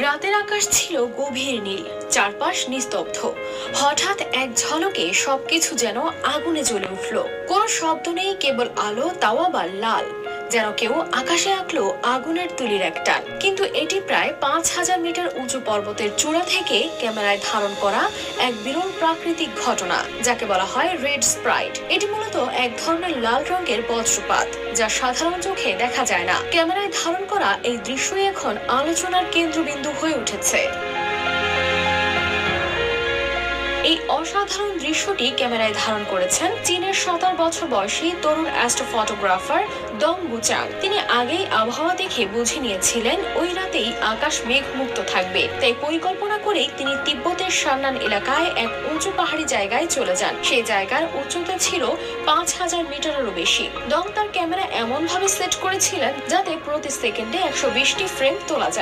রাতের আকাশ ছিল গভীর নীল, চারপাশ নিস্তব্ধ। হঠাৎ এক ঝলকে সবকিছু যেন আগুনে জ্বলে উঠল। কোনো শব্দ নেই, কেবল আলো, তাওয়া বা লাল, যেন কেউ আকাশে আঁকলো আগুনের তুলির এক টান। কিন্তু এটি প্রায় 5,000 মিটার উঁচু পর্বতের চূড়া থেকে ক্যামেরায় ধারণ করা এক বিরল প্রাকৃতিক ঘটনা, যাকে বলা হয় রেড স্প্রাইট। এটি মূলত এক ধরনের লাল রঙের বজ্রপাত, যা সাধারণ চোখে দেখা যায় না। ক্যামেরায় ধারণ করা এই দৃশ্যই এখন আলোচনার কেন্দ্রবিন্দু হয়ে উঠেছে। এই অসাধারণ দৃশ্যটি ক্যামেরায় ধারণ করেছেন চীনের 17 বছর বয়সী তরুণ অ্যাস্ট্রোফটোগ্রাফার দং গুচাং। তিনি আগেই আবহাওয়া দেখে বুঝে নিয়েছিলেন ওই রাতেই আকাশ মেঘমুক্ত থাকবে। তাই পরিকল্পনা করেই তিনি তিব্বতের সান্নান এলাকায় এক উঁচু পাহাড়ি জায়গায় চলে যান। সেই জায়গার উচ্চতা ছিল 5,000 মিটারেরও বেশি। দং তার ক্যামেরা এমন ভাবে সেট করেছিলেন যাতে প্রতি সেকেন্ডে 120টি ফ্রেম তোলা যায়।